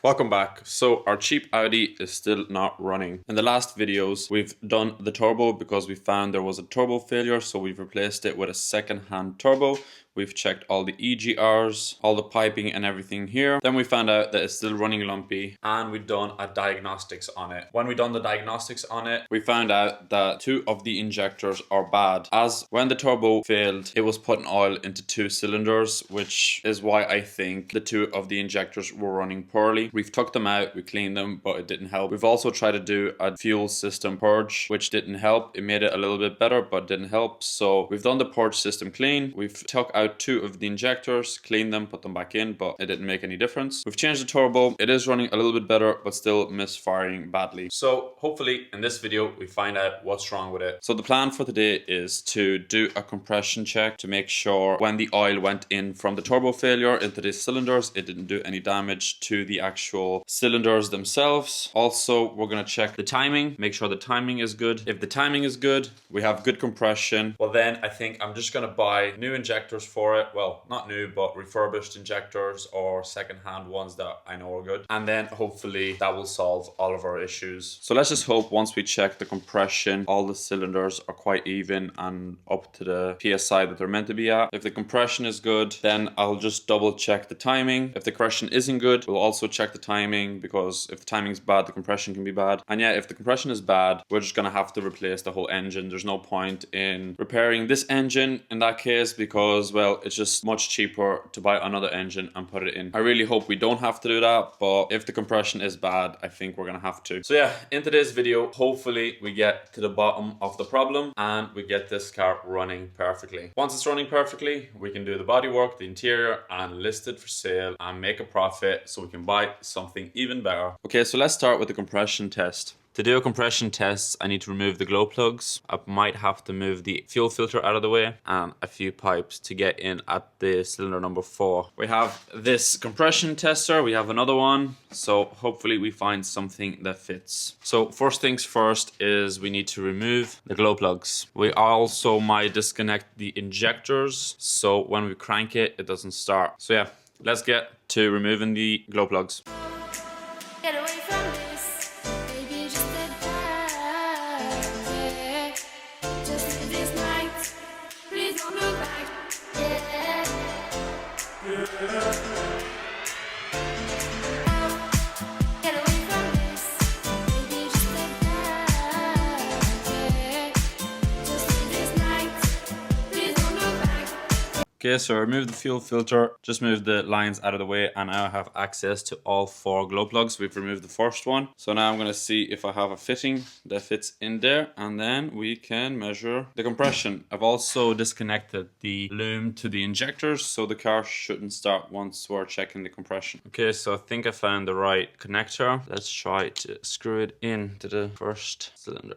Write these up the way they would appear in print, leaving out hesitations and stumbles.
Welcome back. So our cheap Audi is still not running. In the last videos, we've done the turbo because we found there was a turbo failure. So we've replaced it with a second-hand turbo. We've checked all the EGRs, all the piping and everything here. Then we found out that it's still running lumpy and we've done a diagnostics on it. When we done the diagnostics on it, we found out that 2 of the injectors are bad. As when the turbo failed, it was putting oil into 2 cylinders, which is why I think the 2 of the injectors were running poorly. We've took them out, we cleaned them, but it didn't help. We've also tried to do a fuel system purge, which didn't help. It made it a little bit better, but didn't help. So we've done the purge system clean. We've took out 2 of the injectors, cleaned them, put them back in, but it didn't make any difference. We've changed the turbo. It is running a little bit better, but still misfiring badly. So hopefully in this video, we find out what's wrong with it. So the plan for today is to do a compression check to make sure when the oil went in from the turbo failure into the cylinders, it didn't do any damage to the actual cylinders themselves. Also, we're going to check the timing, make sure the timing is good. If the timing is good, we have good compression, well then I think I'm just going to buy new injectors for it. Well, not new, but refurbished injectors or second-hand ones that I know are good. And then hopefully that will solve all of our issues. So let's just hope once we check the compression, all the cylinders are quite even and up to the PSI that they're meant to be at. If the compression is good, then I'll just double check the timing. If the compression isn't good, we'll also check the timing, because if the timing is bad, the compression can be bad. And yeah, if the compression is bad, we're just gonna have to replace the whole engine. There's no point in repairing this engine in that case, because, well, it's just much cheaper to buy another engine and put it in. I really hope we don't have to do that, but if the compression is bad, I think we're gonna have to. So yeah, in today's video, hopefully we get to the bottom of the problem and we get this car running perfectly. Once it's running perfectly, we can do the bodywork, the interior, and list it for sale and make a profit so we can buy something even better. Okay, so let's start with the compression test. To do a compression test, I need to remove the glow plugs. I might have to move the fuel filter out of the way and a few pipes to get in at the cylinder number 4. We have this compression tester, we have another one, so hopefully we find something that fits. So first things first is we need to remove the glow plugs. We also might disconnect the injectors, so when we crank it, it doesn't start. So yeah, let's get to removing the glow plugs. Get away from this, baby, just get back, yeah. Just for this night, please don't look back, yeah. Get away from this, baby, just get back, yeah. Just for this night, please don't look back. Okay, so remove the fuel filter, just move the lines out of the way, and now I have access to all 4 glow plugs. We've removed the first one. So now I'm gonna see if I have a fitting that fits in there, and then we can measure the compression. I've also disconnected the loom to the injectors, so the car shouldn't start once we're checking the compression. Okay, so I think I found the right connector. Let's try to screw it into the first cylinder.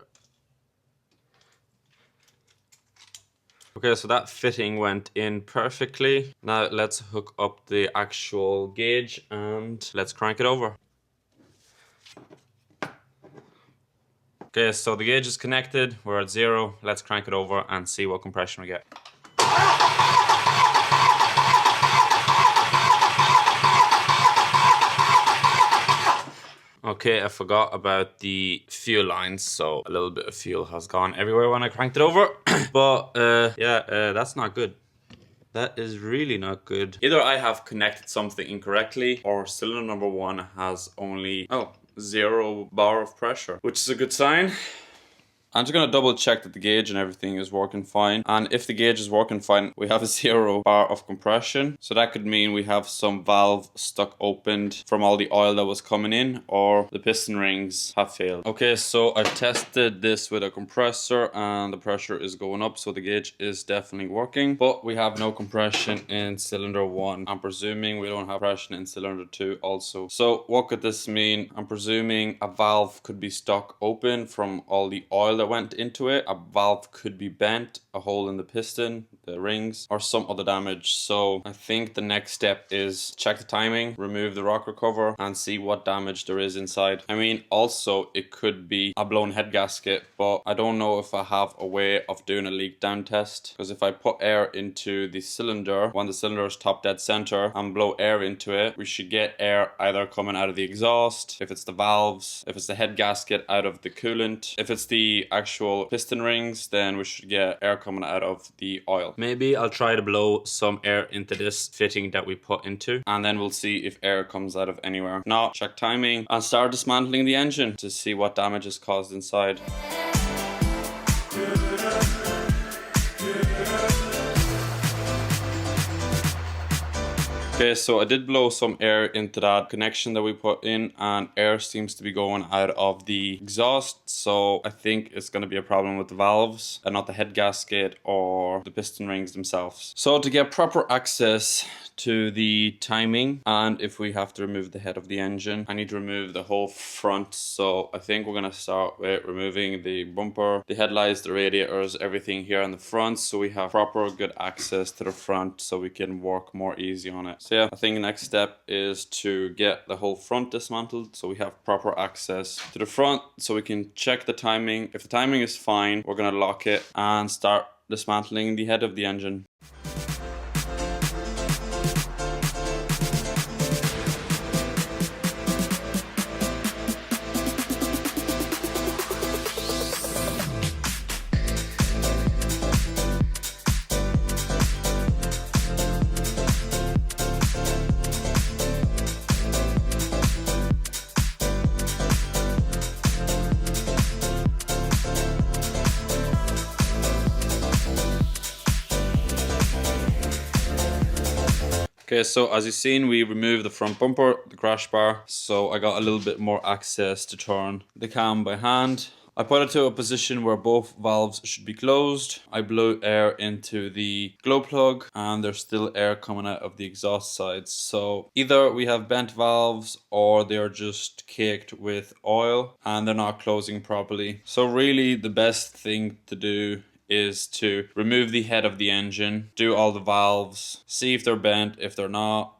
Okay, so that fitting went in perfectly. Now let's hook up the actual gauge and let's crank it over. Okay, so the gauge is connected, we're at 0. Let's crank it over and see what compression we get. Okay, I forgot about the fuel lines, so a little bit of fuel has gone everywhere when I cranked it over. But that's not good. That is really not good. Either I have connected something incorrectly, or cylinder number 1 has only 0 bar of pressure, which is a good sign. I'm just gonna double check that the gauge and everything is working fine. And if the gauge is working fine, we have a 0 bar of compression. So that could mean we have some valve stuck opened from all the oil that was coming in, or the piston rings have failed. Okay, so I tested this with a compressor and the pressure is going up, so the gauge is definitely working. But we have no compression in cylinder 1. I'm presuming we don't have compression in cylinder 2 also. So what could this mean? I'm presuming a valve could be stuck open from all the oil oil that went into it, a valve could be bent, a hole in the piston, the rings, or some other damage. So I think the next step is check the timing, remove the rocker cover, and see what damage there is inside. I mean, also it could be a blown head gasket, but I don't know if I have a way of doing a leak down test, because if I put air into the cylinder when the cylinder is top dead center and blow air into it, we should get air either coming out of the exhaust, if it's the valves, if it's the head gasket, out of the coolant. If it's the actual piston rings, then we should get air coming out of the oil. Maybe I'll try to blow some air into this fitting that we put into, and then we'll see if air comes out of anywhere. Now, check timing and start dismantling the engine to see what damage is caused inside. Okay, so I did blow some air into that connection that we put in, and air seems to be going out of the exhaust, so I think it's going to be a problem with the valves and not the head gasket or the piston rings themselves. So to get proper access to the timing, and if we have to remove the head of the engine, I need to remove the whole front. So I think we're going to start with removing the bumper, the headlights, the radiators, everything here on the front, so we have proper good access to the front so we can work more easy on it. So yeah, I think the next step is to get the whole front dismantled so we have proper access to the front so we can check the timing. If the timing is fine, we're going to lock it and start dismantling the head of the engine. Okay, so as you've seen, we removed the front bumper, the crash bar, so I got a little bit more access to turn the cam by hand. I put it to a position where both valves should be closed. I blew air into the glow plug and there's still air coming out of the exhaust sides. So either we have bent valves or they're just caked with oil and they're not closing properly. So really the best thing to do is to remove the head of the engine, do all the valves, see if they're bent, if they're not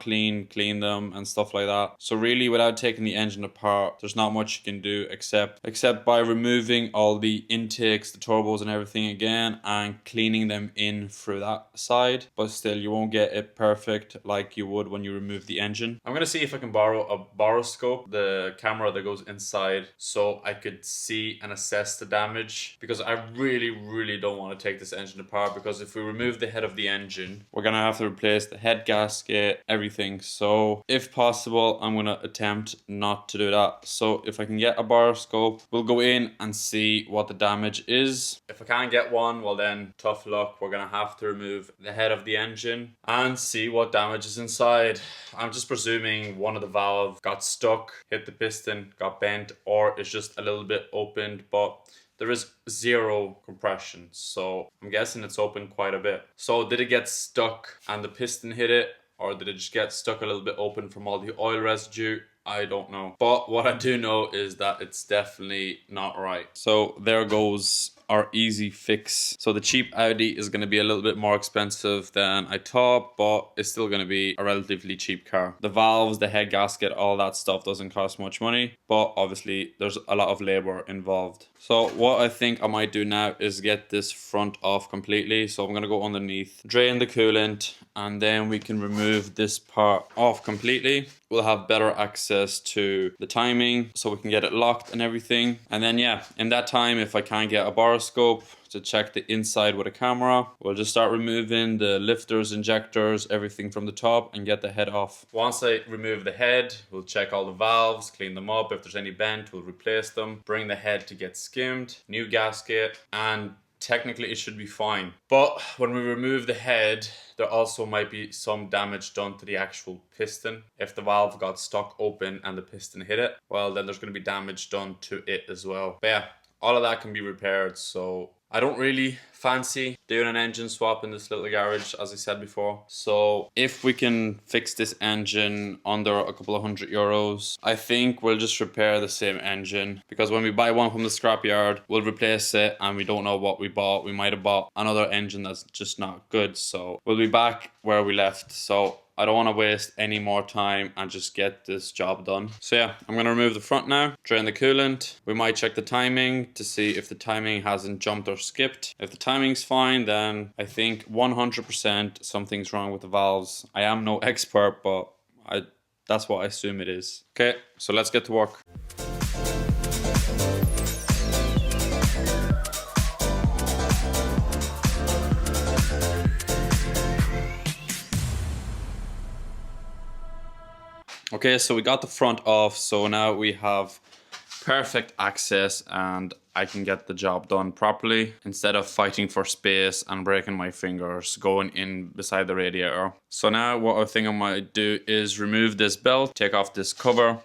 clean, clean them and stuff like that. So really, without taking the engine apart, there's not much you can do except by removing all the intakes, the turbos and everything again and cleaning them in through that side. But still, you won't get it perfect like you would when you remove the engine. I'm gonna see if I can borrow a boroscope, the camera that goes inside, so I could see and assess the damage, because I really don't want to take this engine apart, because if we remove the head of the engine, we're gonna have to replace the head gasket, everything. So if possible, I'm gonna attempt not to do that. So if I can get a boroscope, we'll go in and see what the damage is. If I can't get one, well then tough luck. We're gonna have to remove the head of the engine and see what damage is inside. I'm just presuming one of the valves got stuck, hit the piston, got bent, or it's just a little bit opened, but there is zero compression, so I'm guessing it's open quite a bit. So did it get stuck and the piston hit it, or did it just get stuck a little bit open from all the oil residue? I don't know. But what I do know is that it's definitely not right. So there goes our easy fix. So the cheap Audi is going to be a little bit more expensive than I thought, but it's still going to be a relatively cheap car. The valves, the head gasket, all that stuff doesn't cost much money, but obviously there's a lot of labor involved. So what I think I might do now is get this front off completely. So I'm going to go underneath, drain the coolant, and then we can remove this part off completely. We'll have better access to the timing so we can get it locked and everything. And then yeah, in that time, if I can't get a boroscope to check the inside with a camera, we'll just start removing the lifters, injectors, everything from the top and get the head off. Once I remove the head, we'll check all the valves, clean them up. If there's any bent, we'll replace them, bring the head to get skimmed, new gasket, and technically it should be fine. But when we remove the head, there also might be some damage done to the actual piston. If the valve got stuck open and the piston hit it, well then there's going to be damage done to it as well. But yeah, all of that can be repaired. So I don't really fancy doing an engine swap in this little garage, as I said before. So if we can fix this engine under a couple of €100, I think we'll just repair the same engine, because when we buy one from the scrapyard, we'll replace it and we don't know what we bought. We might have bought another engine that's just not good. So we'll be back where we left. So I don't want to waste any more time and just get this job done. So yeah, I'm going to remove the front now, drain the coolant. We might check the timing to see if the timing hasn't jumped or skipped. If the timing's fine, then I think 100% something's wrong with the valves. I am no expert, but that's what I assume it is. Okay, so let's get to work. Okay, so we got the front off, so now we have perfect access and I can get the job done properly instead of fighting for space and breaking my fingers going in beside the radiator. So now what I think I might do is remove this belt, take off this cover,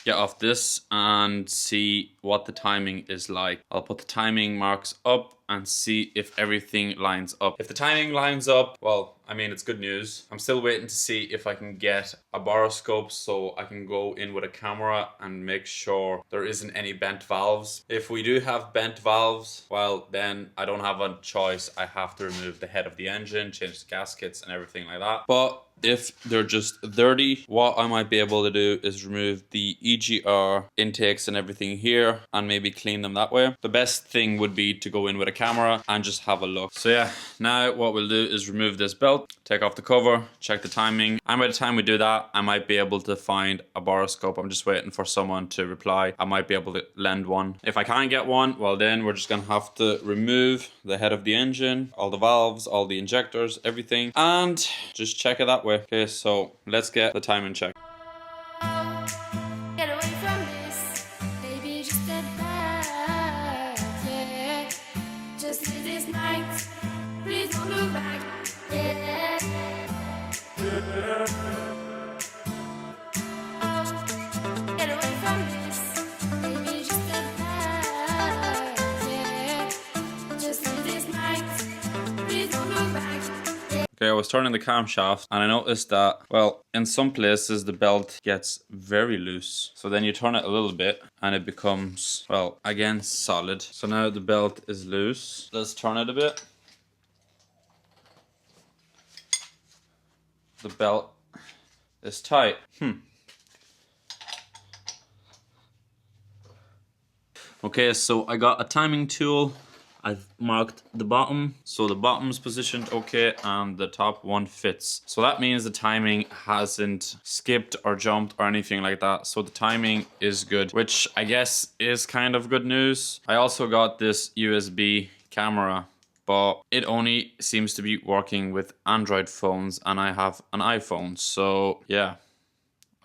get off this and see what the timing is like. I'll put the timing marks up and see if everything lines up. If the timing lines up, well, I mean, it's good news. I'm still waiting to see if I can get a boroscope so I can go in with a camera and make sure there isn't any bent valves. If we do have bent valves, well, then I don't have a choice. I have to remove the head of the engine, change the gaskets and everything like that. But if they're just dirty, what I might be able to do is remove the EGR intakes and everything here and maybe clean them that way. The best thing would be to go in with a camera and just have a look. So yeah, now what we'll do is remove this belt, take off the cover, check the timing, and by the time we do that, I might be able to find a boroscope. I'm just waiting for someone to reply. I might be able to lend one. If I can't get one, well then we're just gonna have to remove the head of the engine, all the valves, all the injectors, everything, and just check it that way. Okay, so let's get the timing check. Get away from this, baby, just step back, yeah. Just live this night, please don't look back, yeah. Get away from this, baby, just step back, yeah. Just live this night, please don't look back. Okay, I was turning the camshaft and I noticed that, well, in some places the belt gets very loose. So then you turn it a little bit and it becomes, well, again, solid. So now the belt is loose. Let's turn it a bit. The belt is tight. Okay, so I got a timing tool. I've marked the bottom, so the bottom's positioned okay and the top one fits. So that means the timing hasn't skipped or jumped or anything like that. So the timing is good, which I guess is kind of good news. I also got this USB camera, but it only seems to be working with Android phones and I have an iPhone. So yeah,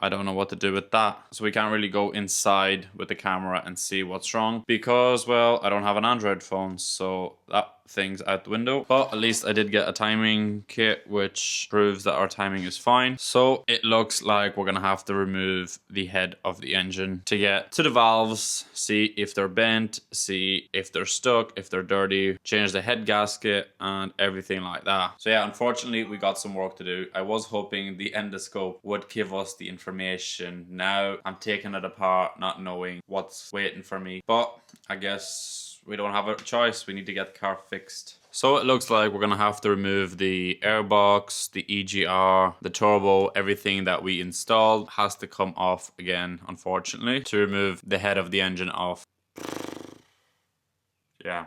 I don't know what to do with that. So we can't really go inside with the camera and see what's wrong because, well, I don't have an Android phone, so that thing's out the window. But at least I did get a timing kit which proves that our timing is fine. So it looks like we're gonna have to remove the head of the engine to get to the valves, see if they're bent, see if they're stuck, if they're dirty, change the head gasket and everything like that. So yeah, unfortunately we got some work to do. I was hoping the endoscope would give us the information. Now I'm taking it apart not knowing what's waiting for me, but I guess we don't have a choice. We need to get the car fixed. So it looks like we're gonna have to remove the airbox, the EGR, the turbo, everything that we installed has to come off again, unfortunately, to remove the head of the engine off. Yeah.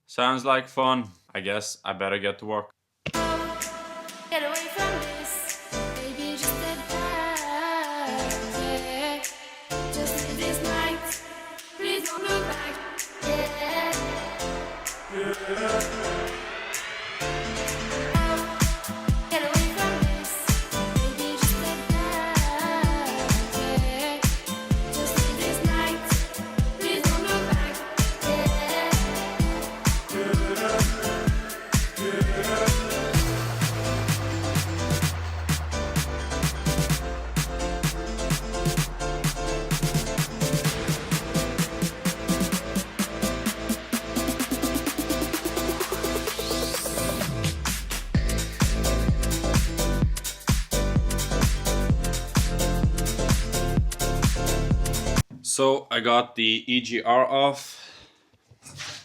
Sounds like fun. I guess I better get to work. Get away from this, baby, just step back, yeah. Just live this night, please don't look back, yeah. Get away from this, baby, just step back, yeah. Just live this night, please don't look back, yeah. So I got the EGR off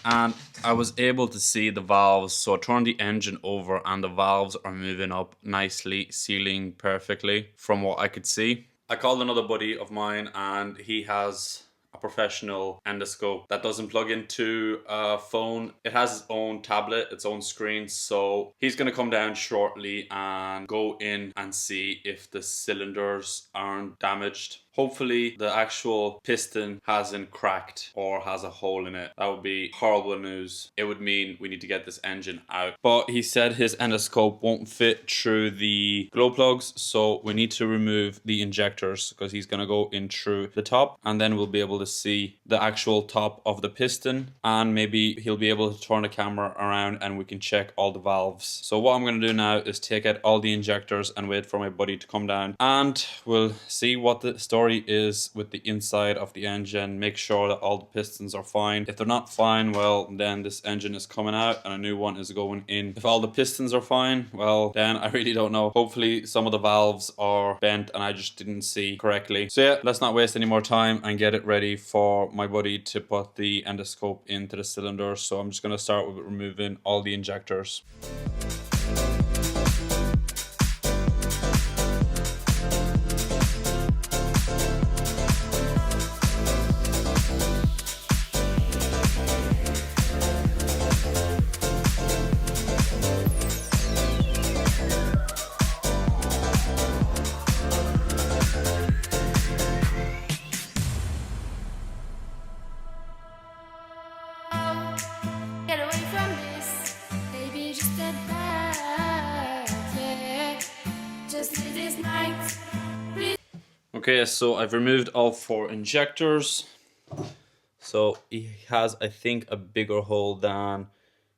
and I was able to see the valves. So I turned the engine over and the valves are moving up nicely, sealing perfectly from what I could see. I called another buddy of mine and he has a professional endoscope that doesn't plug into a phone. It has its own tablet, its own screen. So he's going to come down shortly and go in and see if the cylinders aren't damaged. Hopefully the actual piston hasn't cracked or has a hole in it. That would be horrible news. It would mean we need to get this engine out. But he said his endoscope won't fit through the glow plugs, so we need to remove the injectors because he's going to go in through the top and then we'll be able to see the actual top of the piston, and maybe he'll be able to turn the camera around and we can check all the valves. So what I'm going to do now is take out all the injectors and wait for my buddy to come down, and we'll see what the story is with the inside of the engine, make sure that all the pistons are fine. If they're not fine, well, then this engine is coming out and a new one is going in. If all the pistons are fine, well, then I really don't know. Hopefully some of the valves are bent and I just didn't see correctly. So yeah, let's not waste any more time and get it ready for my buddy to put the endoscope into the cylinder. So I'm just going to start with removing all the injectors. Get away from this, baby, just step back, yeah. Just leave this night, please. Okay, so I've removed all 4 injectors. So he has, I think, a bigger hole than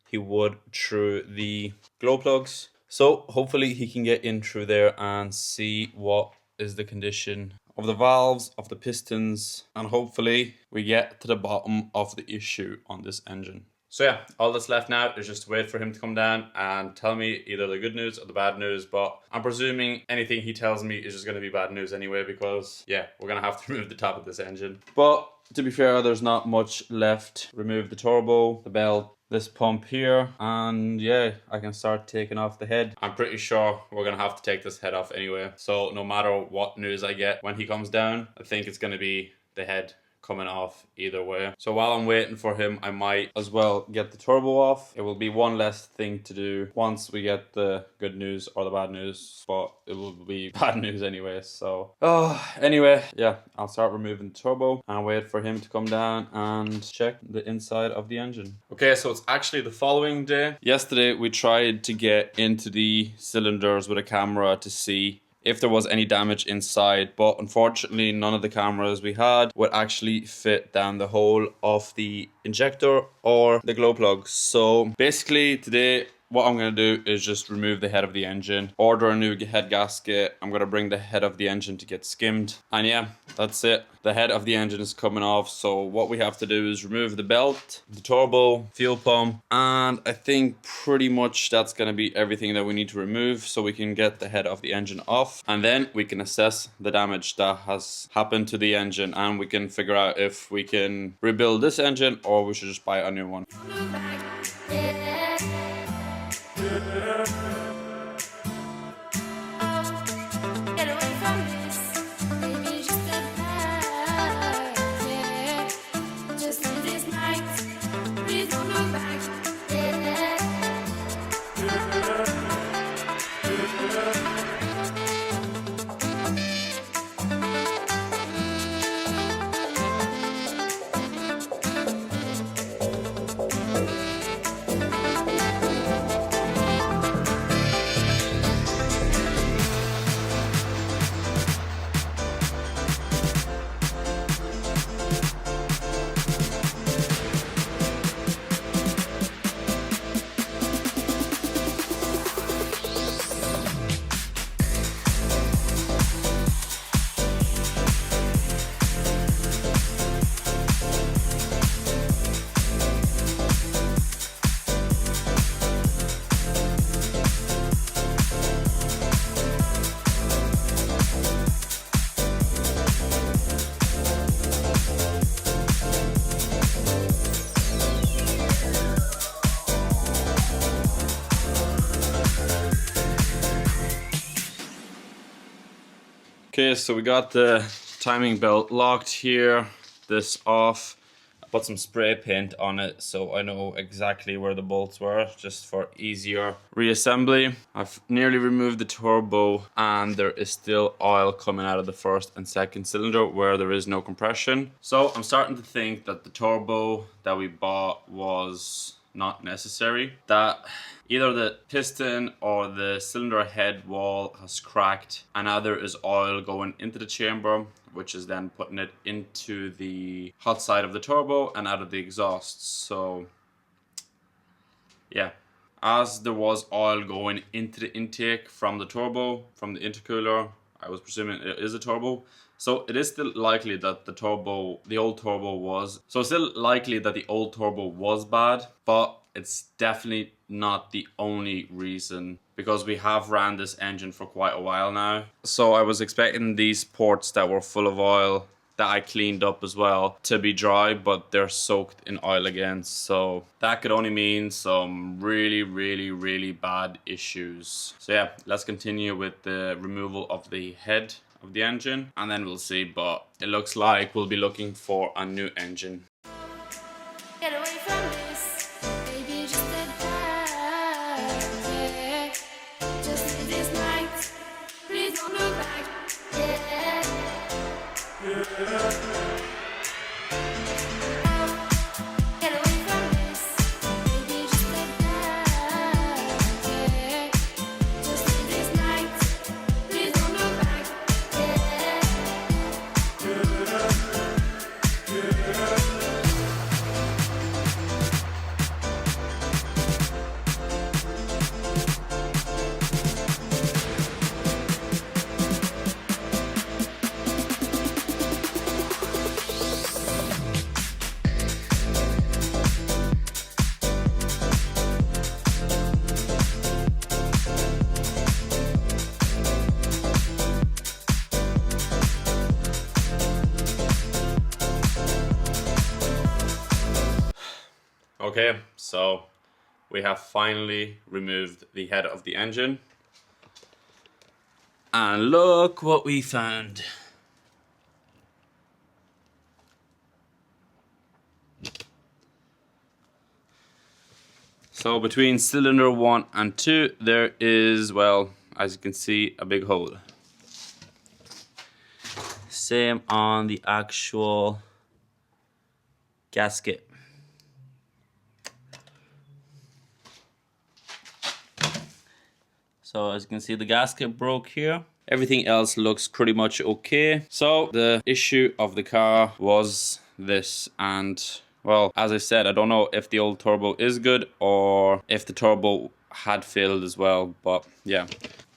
he would through the glow plugs. So hopefully he can get in through there and see what is the condition of the valves, of the pistons, and hopefully we get to the bottom of the issue on this engine. So yeah, all that's left now is just to wait for him to come down and tell me either the good news or the bad news, but I'm presuming anything he tells me is just going to be bad news anyway, because yeah, we're going to have to remove the top of this engine. But to be fair, there's not much left. Remove the turbo, the belt, this pump here, and yeah, I can start taking off the head. I'm pretty sure we're gonna have to take this head off anyway, so no matter what news I get when he comes down, I think it's gonna be the head coming off either way. So while I'm waiting for him, I might as well get the turbo off. It will be one less thing to do once we get the good news or the bad news, but it will be bad news anyway. So anyway, yeah, I'll start removing the turbo and wait for him to come down and check the inside of the engine. Okay, so it's actually the following day. Yesterday we tried to get into the cylinders with a camera to see if there was any damage inside, but unfortunately none of the cameras we had would actually fit down the hole of the injector or the glow plugs. So basically today what I'm going to do is just remove the head of the engine, order a new head gasket. I'm going to bring the head of the engine to get skimmed, and yeah, that's it. The head of the engine is coming off, so what we have to do is remove the belt, the turbo, fuel pump, and I think pretty much that's going to be everything that we need to remove so we can get the head of the engine off, and then we can assess the damage that has happened to the engine and we can figure out if we can rebuild this engine or we should just buy a new one. Look back, yeah. Get away from this, baby, just step back, yeah. Just leave this night, please don't look back, yeah. Okay, so we got the timing belt locked here, this off. I put some spray paint on it so I know exactly where the bolts were, just for easier reassembly. I've nearly removed the turbo and there is still oil coming out of the first and second cylinder where there is no compression. So I'm starting to think that the turbo that we bought was not necessary. That either the piston or the cylinder head wall has cracked and now there is oil going into the chamber, which is then putting it into the hot side of the turbo and out of the exhaust. So yeah, as there was oil going into the intake from the turbo, from the intercooler, I was presuming it is a turbo. So it is still likely that the old turbo was bad, but it's definitely not the only reason, because we have ran this engine for quite a while now. So I was expecting these ports that were full of oil that I cleaned up as well to be dry, but they're soaked in oil again. So that could only mean some really, really, really bad issues. So yeah, let's continue with the removal of the head of the engine and then we'll see, but it looks like we'll be looking for a new engine. Get away from this, baby, just a dive, yeah. Just this night, please don't look back, yeah. Get away from this, baby, just a dive, yeah. Just this night, please don't look back, yeah. Okay, so we have finally removed the head of the engine. And look what we found. So between cylinder 1 and 2, there is, well, as you can see, a big hole. Same on the actual gasket. So as you can see, the gasket broke here. Everything else looks pretty much okay. So the issue of the car was this, and well, as I said, I don't know if the old turbo is good or if the turbo had failed as well, but yeah,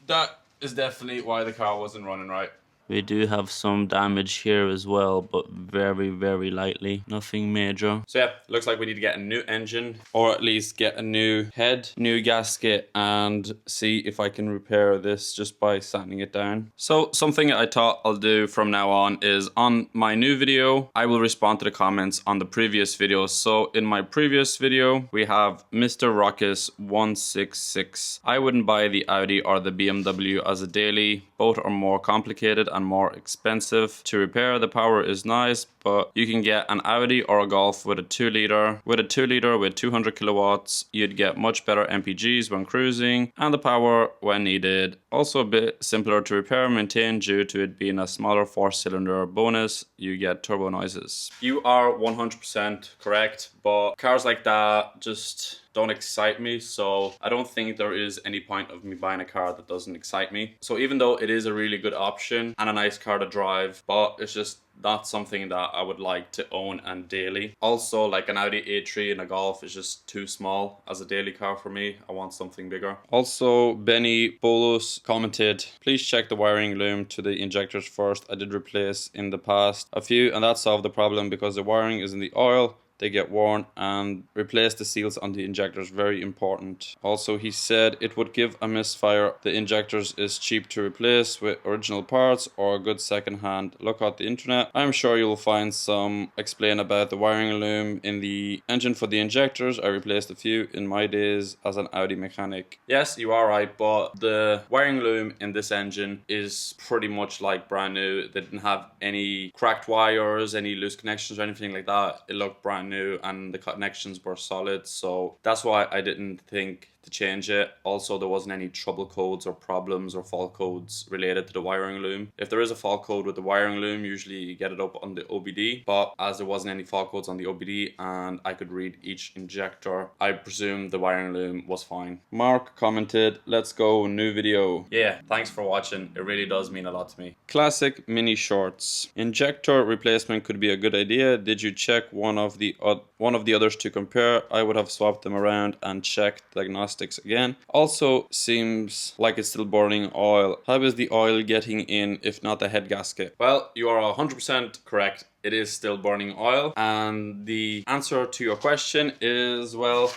that is definitely why the car wasn't running right. We do have some damage here as well, but very, very lightly. Nothing major. So yeah, looks like we need to get a new engine, or at least get a new head, new gasket, and see if I can repair this just by sanding it down. So something I thought I'll do from now on is on my new video, I will respond to the comments on the previous video. So in my previous video, we have Mr. Rockus 166. I wouldn't buy the Audi or the BMW as a daily. Both are more complicated and more expensive to repair. The power is nice, but you can get an Audi or a Golf with a 2-liter. With a 2-liter with 200 kilowatts, you'd get much better MPGs when cruising and the power when needed. Also a bit simpler to repair and maintain due to it being a smaller 4-cylinder. Bonus, you get turbo noises. You are 100% correct, but cars like that just don't excite me, so I don't think there is any point of me buying a car that doesn't excite me. So even though it is a really good option and a nice car to drive, but it's just not something that I would like to own and daily. Also, like an Audi A3 and a Golf is just too small as a daily car for me. I want something bigger. Also, Benny Bolos commented, please check the wiring loom to the injectors first. I did replace in the past a few and that solved the problem because the wiring is in the oil. they get worn, and replace the seals on the injectors, very important. Also, he said it would give a misfire. The injectors is cheap to replace with original parts or a good second hand. Look at the internet. I'm sure you'll find some explain about the wiring loom in the engine for the injectors. I replaced a few in my days as an Audi mechanic. Yes, you are right, but the wiring loom in this engine is pretty much like brand new. They didn't have any cracked wires, any loose connections or anything like that. It looked brand new and the connections were solid, so that's why I didn't think to change it. Also, there wasn't any trouble codes or problems or fault codes related to the wiring loom. If there is a fault code with the wiring loom, usually you get it up on the OBD, but as there wasn't any fault codes on the OBD and I could read each injector, I presume the wiring loom was fine. Mark commented, let's go, new video. Yeah, thanks for watching. It really does mean a lot to me. Classic mini shorts. Injector replacement could be a good idea. Did you check one of the others to compare? I would have swapped them around and checked diagnostics again. Also, seems like it's still burning oil. How is the oil getting in if not the head gasket? Well, you are 100% correct. It is still burning oil, and the answer to your question is, well,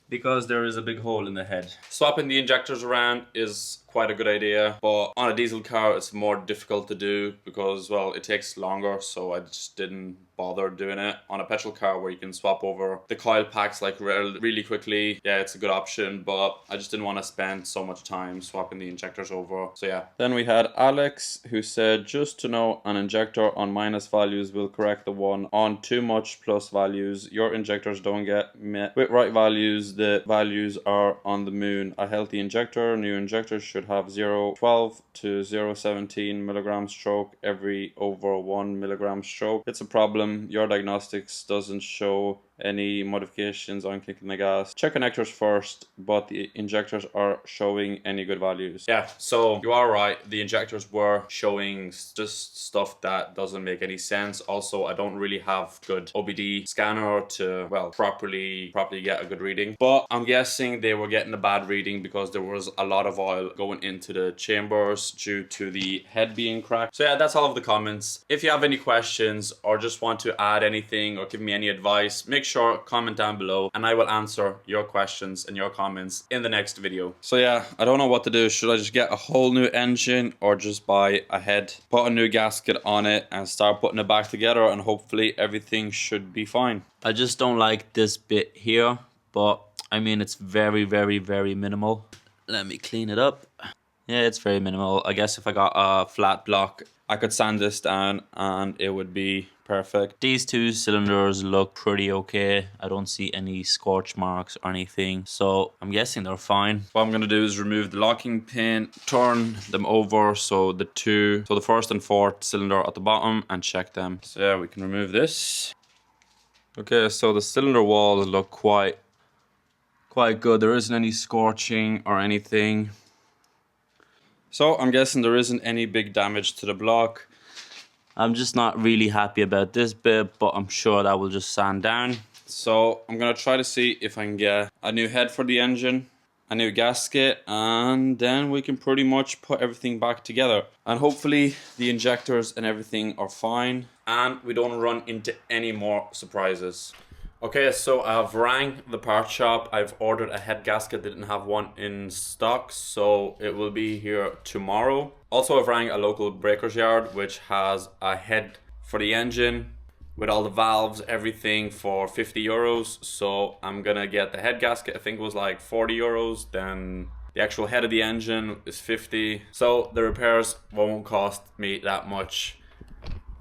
because there is a big hole in the head. Swapping the injectors around is quite a good idea, but on a diesel car it's more difficult to do because, well, it takes longer, so I just didn't bother doing it. On a petrol car where you can swap over the coil packs like really quickly, yeah, it's a good option, but I just didn't want to spend so much time swapping the injectors over, so yeah. Then we had Alex, who said, just to know, an injector on minus values will correct the one on too much plus values. Your injectors don't get met with right values. The values are on the moon. A healthy injector, new injectors should have 0.12 to 0.17 milligram stroke every over 1 milligram stroke. It's a problem. Your diagnostics doesn't show any modifications on kicking the gas. Check connectors first, but the injectors are showing any good values. Yeah, so you are right. The injectors were showing just stuff that doesn't make any sense. Also, I don't really have good OBD scanner to, well, properly get a good reading. But I'm guessing they were getting a bad reading because there was a lot of oil going into the chambers due to the head being cracked. So yeah, that's all of the comments. If you have any questions or just want to add anything or give me any advice, make sure comment down below and I will answer your questions and your comments in the next video. So yeah, I don't know what to do. Should I just get a whole new engine or just buy a head, put a new gasket on it and start putting it back together, and hopefully everything should be fine? I just don't like this bit here, but I mean, it's very, very, very minimal. Let me clean it up. Yeah, it's very minimal. I guess if I got a flat block, I could sand this down and it would be perfect. These two cylinders look pretty okay. I don't see any scorch marks or anything, so I'm guessing they're fine. What I'm going to do is remove the locking pin, turn them over so the first and fourth cylinder at the bottom, and check them. So yeah, we can remove this. Okay, so the cylinder walls look quite good. There isn't any scorching or anything. So I'm guessing there isn't any big damage to the block. I'm just not really happy about this bit, but I'm sure that will just sand down. So I'm gonna try to see if I can get a new head for the engine, a new gasket, and then we can pretty much put everything back together. And hopefully the injectors and everything are fine and we don't run into any more surprises. Okay, so I've rang the part shop. I've ordered a head gasket. They didn't have one in stock, so it will be here tomorrow. Also, I've rang a local breaker's yard, which has a head for the engine with all the valves, everything, for 50 euros. So I'm gonna get the head gasket. I think it was like 40 euros. Then the actual head of the engine is 50. So the repairs won't cost me that much.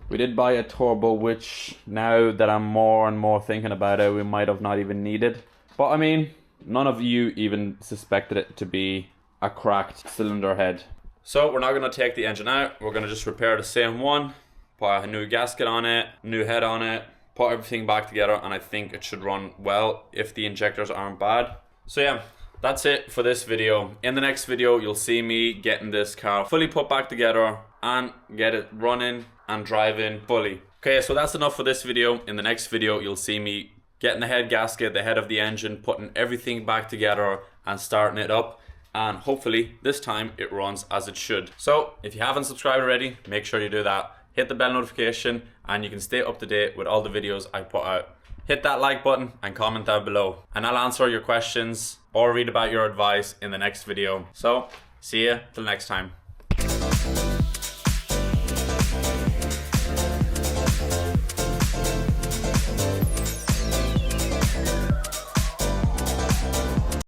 We did buy a turbo, which now that I'm more and more thinking about it, we might have not even needed. But I mean, none of you even suspected it to be a cracked cylinder head. So we're not going to take the engine out. We're going to just repair the same one, put a new gasket on it, new head on it, put everything back together, and I think it should run well if the injectors aren't bad. So yeah, that's it for this video. In the next video, you'll see me getting this car fully put back together and get it running and driving fully. Okay, so that's enough for this video. In the next video, you'll see me getting the head gasket, the head of the engine, putting everything back together and starting it up. And hopefully this time it runs as it should. So if you haven't subscribed already, make sure you do that. Hit the bell notification and you can stay up to date with all the videos I put out. hit that like button and comment down below, and I'll answer your questions or read about your advice in the next video. So, see ya till next time.